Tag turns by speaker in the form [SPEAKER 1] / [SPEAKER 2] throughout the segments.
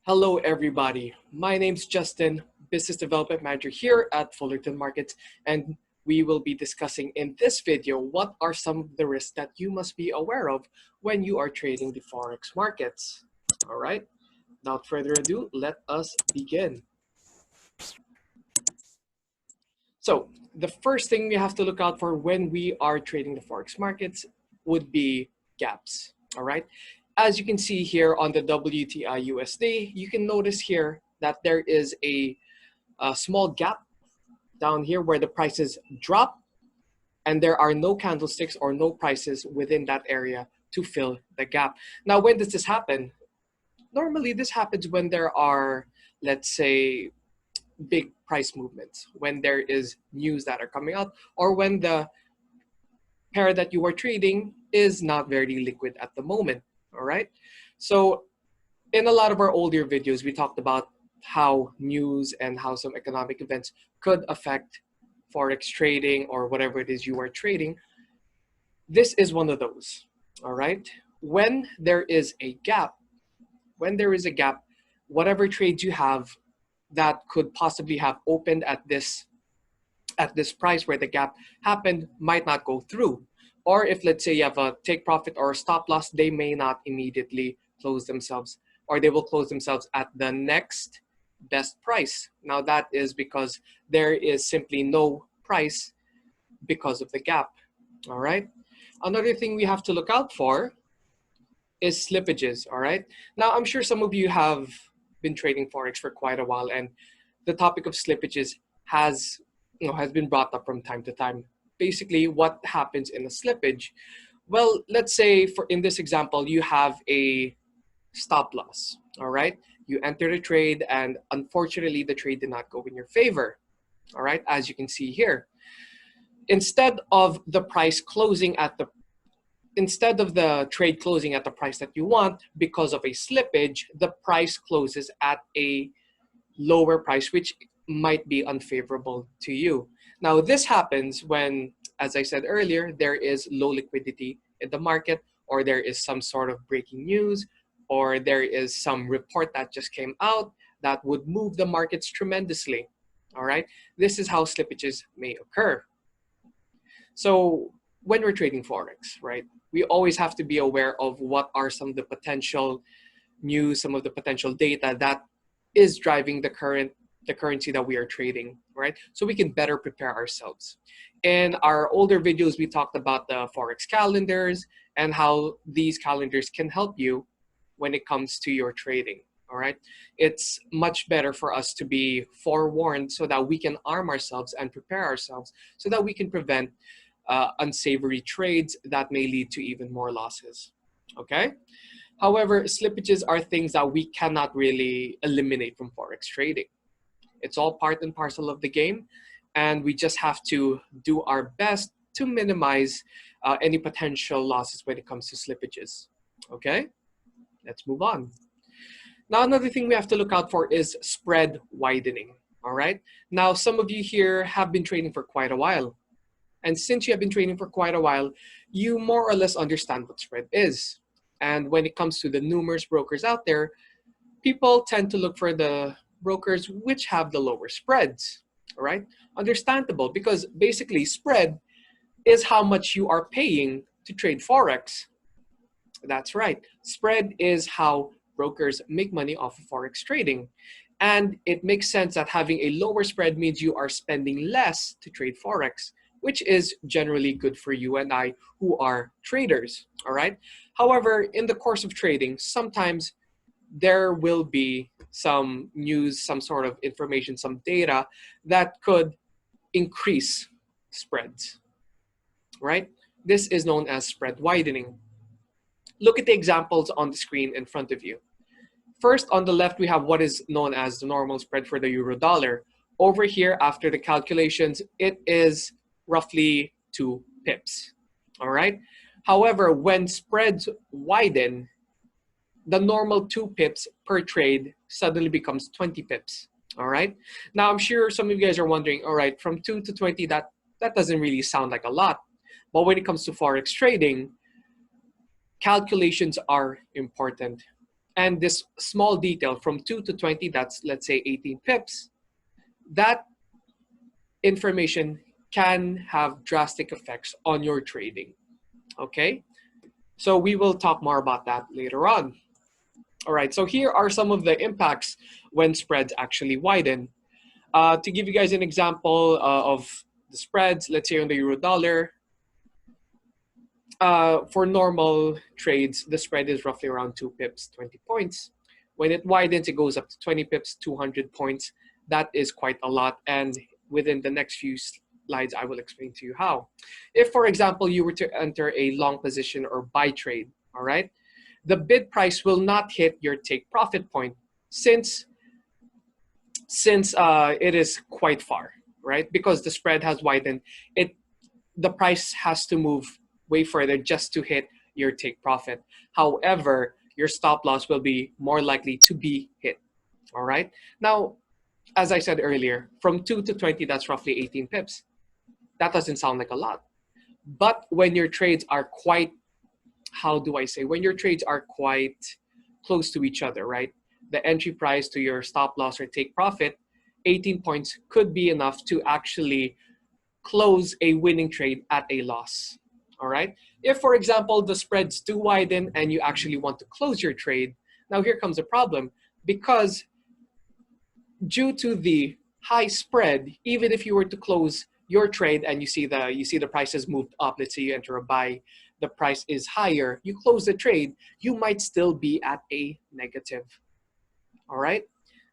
[SPEAKER 1] Hello, everybody. My name's Justin, Business Development Manager here at Fullerton Markets, and we will be discussing in this video what are some of the risks that you must be aware of when you are trading the Forex markets. All right, without further ado, let us begin. So, the first thing we have to look out for when we are trading the Forex markets would be gaps. All right. As you can see here on the WTI USD, you can notice here that there is a small gap down here where the prices drop and there are no candlesticks or no prices within that area to fill the gap. Now, when does this happen? Normally, this happens when there are, let's say, big price movements, when there is news that are coming out, or when the pair that you are trading is not very liquid at the moment. All right. So in a lot of our older videos, we talked about how news and how some economic events could affect Forex trading or whatever it is you are trading. This is one of those. All right. When there is a gap, whatever trades you have that could possibly have opened at this price where the gap happened might not go through. Or if, let's say, you have a take profit or a stop loss, they may not immediately close themselves, or they will close themselves at the next best price. Now that is because there is simply no price because of the gap. All right. Another thing we have to look out for is slippages. All right. Now I'm sure some of you have been trading Forex for quite a while, and the topic of slippages has been brought up from time to time. Basically, what happens in a slippage? Well, let's say in this example, you have a stop loss. All right, you entered a trade, and unfortunately, the trade did not go in your favor. All right, as you can see here, instead of the trade closing at the price that you want, because of a slippage, the price closes at a lower price, which might be unfavorable to you. Now, this happens when, as I said earlier, there is low liquidity in the market, or there is some sort of breaking news, or there is some report that just came out that would move the markets tremendously. All right, this is how slippages may occur. So when we're trading Forex, right, we always have to be aware of what are some of the potential news, some of the potential data that is driving the currency that we are trading, right? So we can better prepare ourselves. In our older videos, we talked about the Forex calendars and how these calendars can help you when it comes to your trading, all right? It's much better for us to be forewarned so that we can arm ourselves and prepare ourselves so that we can prevent unsavory trades that may lead to even more losses, okay? However, slippages are things that we cannot really eliminate from Forex trading. It's all part and parcel of the game, and we just have to do our best to minimize any potential losses when it comes to slippages. Okay, let's move on. Now, another thing we have to look out for is spread widening. All right. Now, some of you here have been trading for quite a while. And since you have been trading for quite a while, you more or less understand what spread is. And when it comes to the numerous brokers out there, people tend to look for the brokers which have the lower spreads, all right? Understandable, because basically spread is how much you are paying to trade Forex. That's right. Spread is how brokers make money off of Forex trading. And it makes sense that having a lower spread means you are spending less to trade Forex, which is generally good for you and I who are traders, all right? However, in the course of trading, sometimes there will be some news, some sort of information, some data that could increase spreads, right? This is known as spread widening. Look at the examples on the screen in front of you. First, on the left, we have what is known as the normal spread for the euro dollar. Over here, after the calculations, it is roughly 2 pips, all right? However, when spreads widen, the normal 2 pips per trade suddenly becomes 20 pips, all right? Now, I'm sure some of you guys are wondering, all right, from 2 to 20, that doesn't really sound like a lot. But when it comes to Forex trading, calculations are important. and this small detail from 2 to 20, that's let's say 18 pips, that information can have drastic effects on your trading. Okay, so we will talk more about that later on. All right, so here are some of the impacts when spreads actually widen. To give you guys an example of the spreads, let's say on the euro dollar, for normal trades, the spread is roughly around 2 pips, 20 points. When it widens, it goes up to 20 pips, 200 points. That is quite a lot. And within the next few slides, I will explain to you how. If, for example, you were to enter a long position or buy trade, all right, the bid price will not hit your take profit point since it is quite far, right? Because the spread has widened, the price has to move way further just to hit your take profit. However, your stop loss will be more likely to be hit, all right? Now, as I said earlier, from 2 to 20, that's roughly 18 pips. That doesn't sound like a lot. But when your trades are quite, how do I say, when your trades are quite close to each other, right? The entry price to your stop loss or take profit, 18 points could be enough to actually close a winning trade at a loss, all right? If, for example, the spreads do widen and you actually want to close your trade, now here comes a problem, because due to the high spread, even if you were to close your trade and you see the prices moved up, let's say you enter a buy, the price is higher, you close the trade, you might still be at a negative, all right?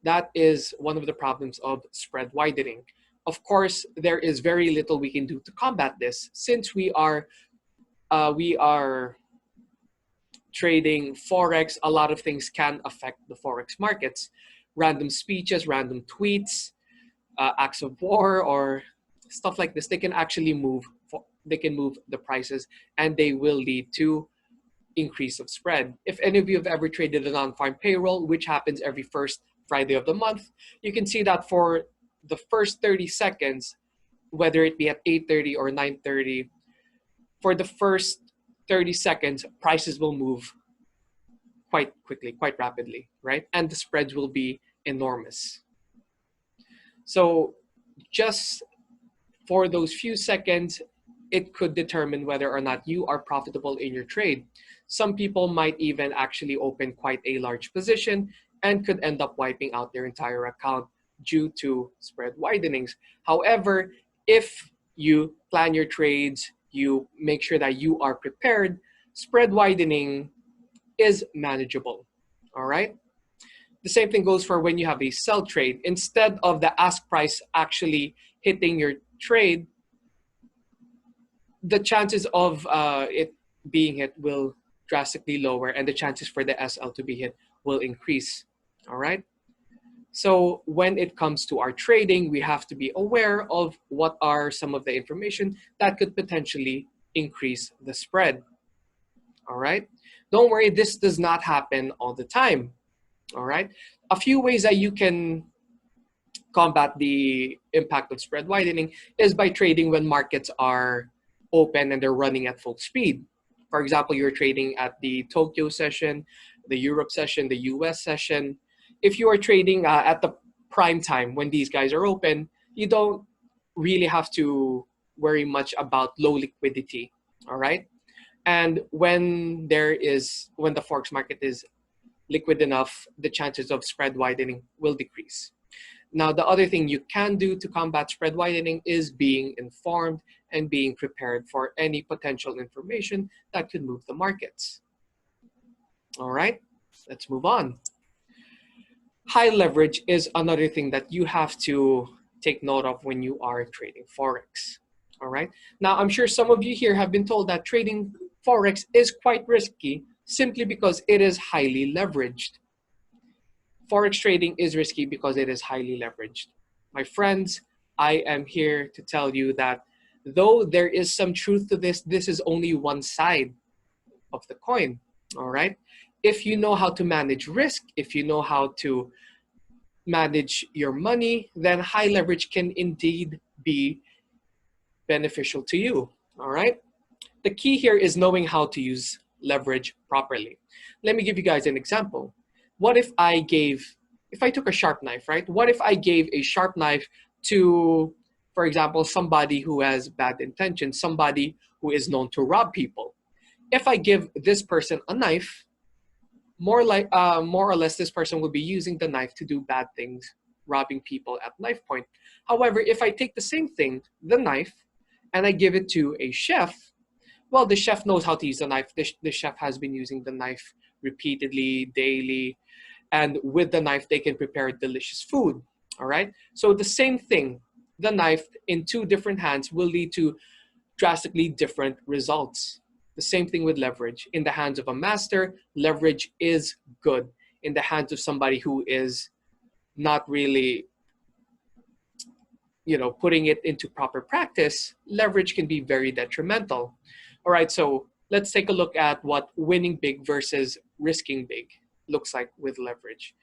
[SPEAKER 1] That is one of the problems of spread widening. Of course, there is very little we can do to combat this, since we are trading Forex. A lot of things can affect the Forex markets. Random speeches, random tweets, acts of war, or stuff like this. They can actually move the prices, and they will lead to increase of spread. If any of you have ever traded a non-farm payroll, which happens every first Friday of the month, you can see that for the first 30 seconds, whether it be at 8:30 or 9:30, for the first 30 seconds, prices will move quite quickly, quite rapidly, right? And the spreads will be enormous. So just for those few seconds, it could determine whether or not you are profitable in your trade. Some people might even actually open quite a large position and could end up wiping out their entire account due to spread widenings. However, if you plan your trades, you make sure that you are prepared, spread widening is manageable, all right? The same thing goes for when you have a sell trade. Instead of the ask price actually hitting your trade, the chances of it being hit will drastically lower, and the chances for the SL to be hit will increase, all right? So when it comes to our trading, we have to be aware of what are some of the information that could potentially increase the spread, all right? Don't worry, this does not happen all the time, all right? A few ways that you can combat the impact of spread widening is by trading when markets are open and they're running at full speed. For example, you're trading at the Tokyo session, the Europe session, the US session. If you are trading at the prime time when these guys are open, you don't really have to worry much about low liquidity, all right? And when the Forex market is liquid enough, the chances of spread widening will decrease. Now, the other thing you can do to combat spread widening is being informed and being prepared for any potential information that could move the markets. All right, let's move on. High leverage is another thing that you have to take note of when you are trading Forex. All right, now I'm sure some of you here have been told that trading Forex is quite risky simply because it is highly leveraged. Forex trading is risky because it is highly leveraged. My friends, I am here to tell you that though there is some truth to this, this is only one side of the coin, all right? If you know how to manage risk, if you know how to manage your money, then high leverage can indeed be beneficial to you, all right? The key here is knowing how to use leverage properly. Let me give you guys an example. what if if I took a sharp knife, right? What if I gave a sharp knife to, for example, somebody who has bad intentions, somebody who is known to rob people? If I give this person a knife, more or less, this person will be using the knife to do bad things, robbing people at knife point. However, if I take the same thing, the knife, and I give it to a chef, well, the chef knows how to use the knife. The chef has been using the knife repeatedly, daily, and with the knife, they can prepare delicious food. All right. So the same thing, the knife in two different hands will lead to drastically different results. The same thing with leverage. In the hands of a master, leverage is good. In the hands of somebody who is not really, putting it into proper practice, leverage can be very detrimental. All right, so let's take a look at what winning big versus risking big looks like with leverage.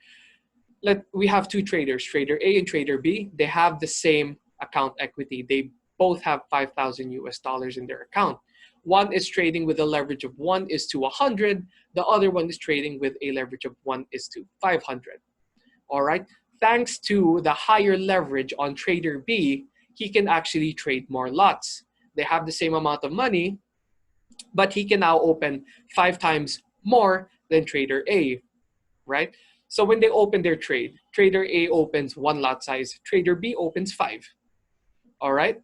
[SPEAKER 1] We have two traders, trader A and trader B. They have the same account equity. They both have 5,000 US dollars in their account. One is trading with a leverage of 1:100. The other one is trading with a leverage of 1:500. All right. Thanks to the higher leverage on trader B, he can actually trade more lots. They have the same amount of money, but he can now open 5 times more than trader A, right? So when they open their trade, trader A opens 1 lot size, trader B opens 5. All right.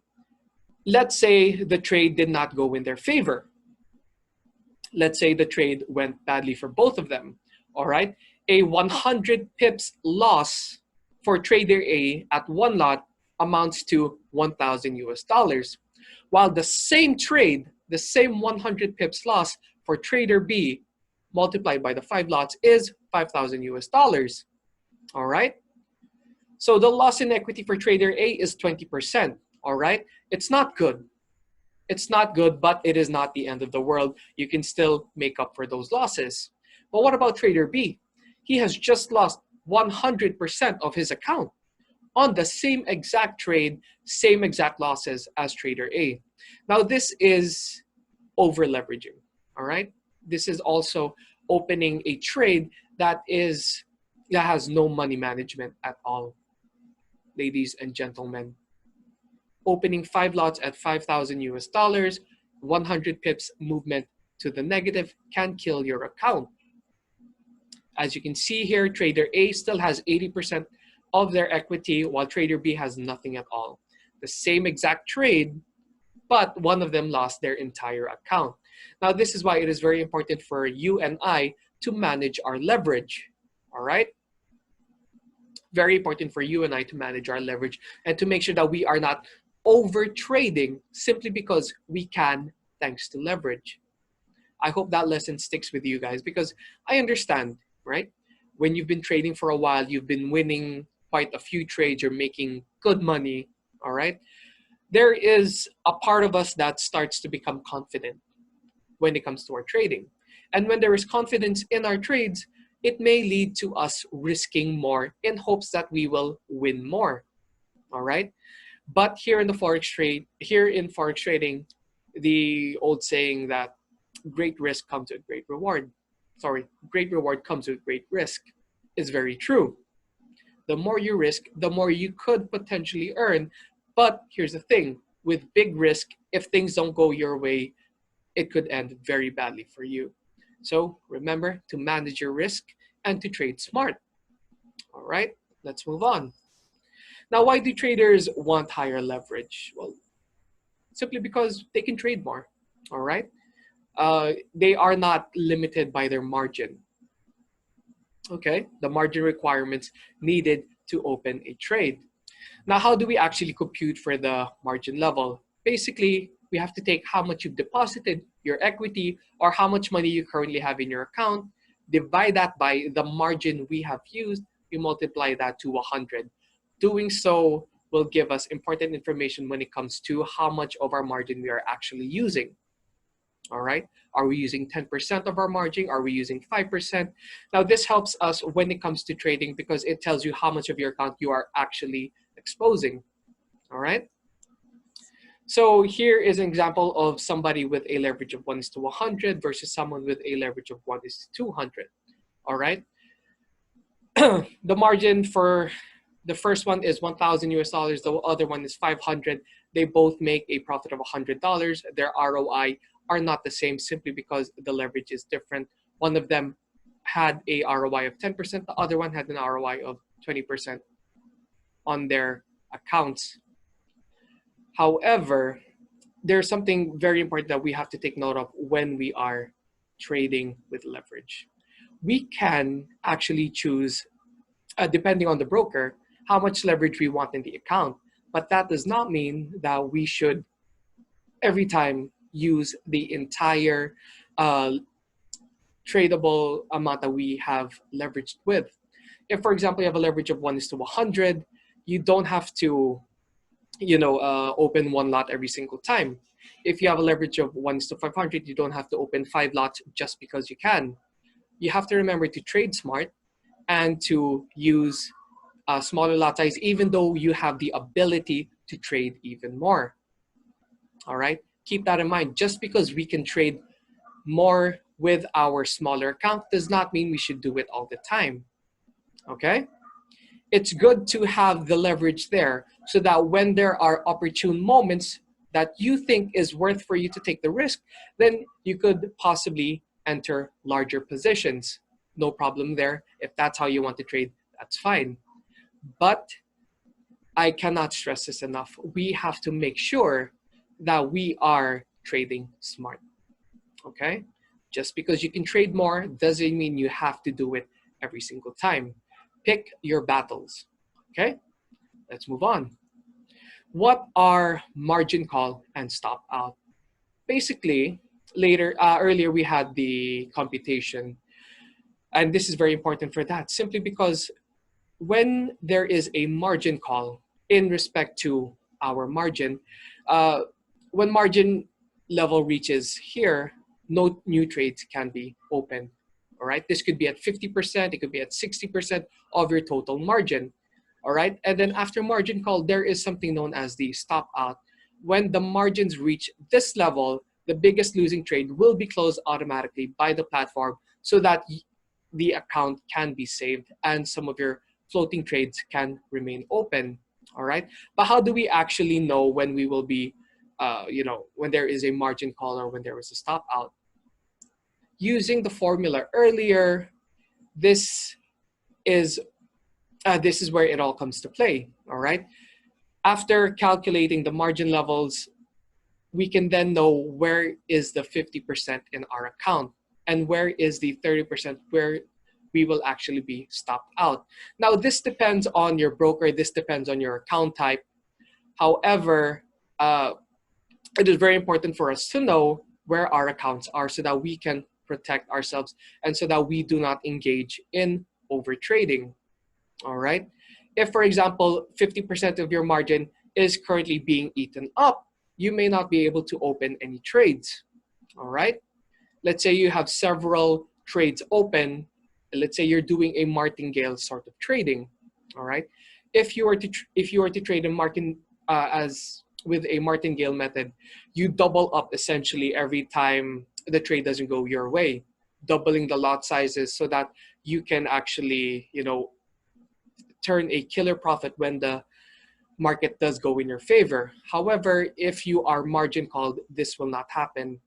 [SPEAKER 1] Let's say the trade did not go in their favor. Let's say the trade went badly for both of them. All right. A 100 pips loss for trader A at 1 lot amounts to 1,000 US dollars. While the same trade, the same 100 pips loss for trader B multiplied by the 5 lots is 5,000 US dollars. All right. So the loss in equity for trader A is 20%. All right. It's not good. It's not good, but it is not the end of the world. You can still make up for those losses. But what about trader B? He has just lost 100% of his account on the same exact trade, same exact losses as trader A. Now this is over leveraging, all right? This is also opening a trade that has no money management at all, ladies and gentlemen. Opening 5 lots at 5,000 US dollars, 100 pips movement to the negative can kill your account. As you can see here, trader A still has 80% of their equity while trader B has nothing at all. The same exact trade, but one of them lost their entire account. Now, this is why it is very important for you and I to manage our leverage, all right? Very important for you and I to manage our leverage and to make sure that we are not over trading simply because we can, thanks to leverage. I hope that lesson sticks with you guys because I understand, right? When you've been trading for a while, you've been winning quite a few trades, you're making good money, all right? There is a part of us that starts to become confident when it comes to our trading. And when there is confidence in our trades, it may lead to us risking more in hopes that we will win more, all right? But here in forex trading, the old saying that great risk comes with great reward. Great reward comes with great risk is very true. The more you risk, the more you could potentially earn. But here's the thing, with big risk, if things don't go your way, it could end very badly for you. So remember to manage your risk and to trade smart. All right, let's move on. Now, why do traders want higher leverage? Well, simply because they can trade more, all right? They are not limited by their margin. Okay, the margin requirements needed to open a trade. Now, how do we actually compute for the margin level? Basically, we have to take how much you've deposited, your equity, or how much money you currently have in your account, divide that by the margin we have used, we multiply that to 100. Doing so will give us important information when it comes to how much of our margin we are actually using. All right, are we using 10% of our margin? Are we using 5%? Now, this helps us when it comes to trading because it tells you how much of your account you are actually exposing. All right. So here is an example of somebody with a leverage of 1:100 versus someone with a leverage of 1:200. All right. the margin for the first one is 1,000 US dollars. The other one is 500. They both make a profit of $100. Their ROI are not the same simply because the leverage is different. One of them had a ROI of 10%. The other one had an ROI of 20% on their accounts. However, there's something very important that we have to take note of when we are trading with leverage. We can actually choose, depending on the broker, how much leverage we want in the account. But that does not mean that we should every time use the entire tradable amount that we have leveraged with. If, for example, you have a leverage of 1:100, you don't have to, open one lot every single time. If you have a leverage of 1:500, you don't have to open 5 lots just because you can. You have to remember to trade smart and to use smaller lot size, even though you have the ability to trade even more. All right, keep that in mind. Just because we can trade more with our smaller account does not mean we should do it all the time. Okay, it's good to have the leverage there so that when there are opportune moments that you think is worth for you to take the risk, then you could possibly enter larger positions. No problem there. If that's how you want to trade, that's fine. But I cannot stress this enough. We have to make sure that we are trading smart. Okay? Just because you can trade more doesn't mean you have to do it every single time. Pick your battles. Okay? Let's move on. What are margin call and stop out? Basically, earlier we had the computation, and this is very important for that, simply because when there is a margin call in respect to our margin, when margin level reaches here, no new trades can be opened. All right, this could be at 50%, it could be at 60% of your total margin. All right, and then after margin call, there is something known as the stop out. When the margins reach this level, the biggest losing trade will be closed automatically by the platform so that the account can be saved and some of your floating trades can remain open. All right, but how do we actually know when we will be, when there is a margin call or when there is a stop out? Using the formula earlier, this is where it all comes to play. All right, after calculating the margin levels, we can then know where is the 50% in our account and where is the 30% where we will actually be stopped out. Now, this depends on your broker. This depends on your account type. However, it is very important for us to know where our accounts are so that we can protect ourselves and so that we do not engage in over trading. All right. If, for example, 50% of your margin is currently being eaten up, you may not be able to open any trades. All right. Let's say you have several trades open. Let's say you're doing a martingale sort of trading. All right. If you were to trade as with a martingale method, you double up essentially every time the trade doesn't go your way, doubling the lot sizes so that you can actually, turn a killer profit when the market does go in your favor. However, if you are margin called, this will not happen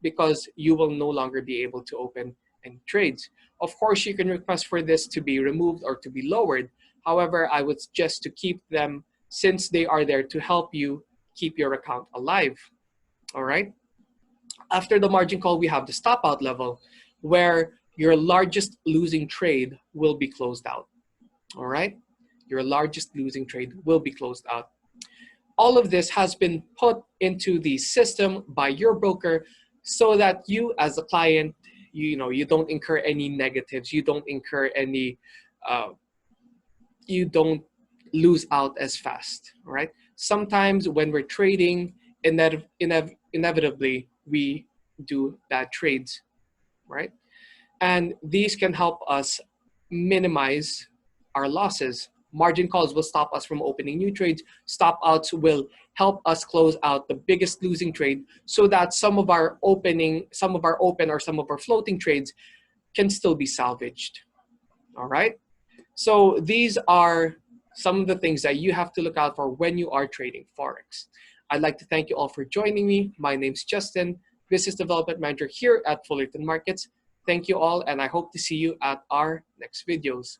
[SPEAKER 1] because you will no longer be able to open any trades. Of course, you can request for this to be removed or to be lowered. However, I would suggest to keep them since they are there to help you keep your account alive. All right. After the margin call, we have the stop out level where your largest losing trade will be closed out. All right. Your largest losing trade will be closed out. All of this has been put into the system by your broker so that you as a client, you don't incur any negatives. You don't incur any, you don't lose out as fast. All right. Sometimes when we're trading, inevitably we do bad trades, right? And these can help us minimize our losses. Margin calls will stop us from opening new trades. Stop outs will help us close out the biggest losing trade so that some of our open or some of our floating trades can still be salvaged. All right. So these are some of the things that you have to look out for when you are trading Forex. I'd like to thank you all for joining me. My name's Justin, Business Development Manager here at Fullerton Markets. Thank you all, and I hope to see you at our next videos.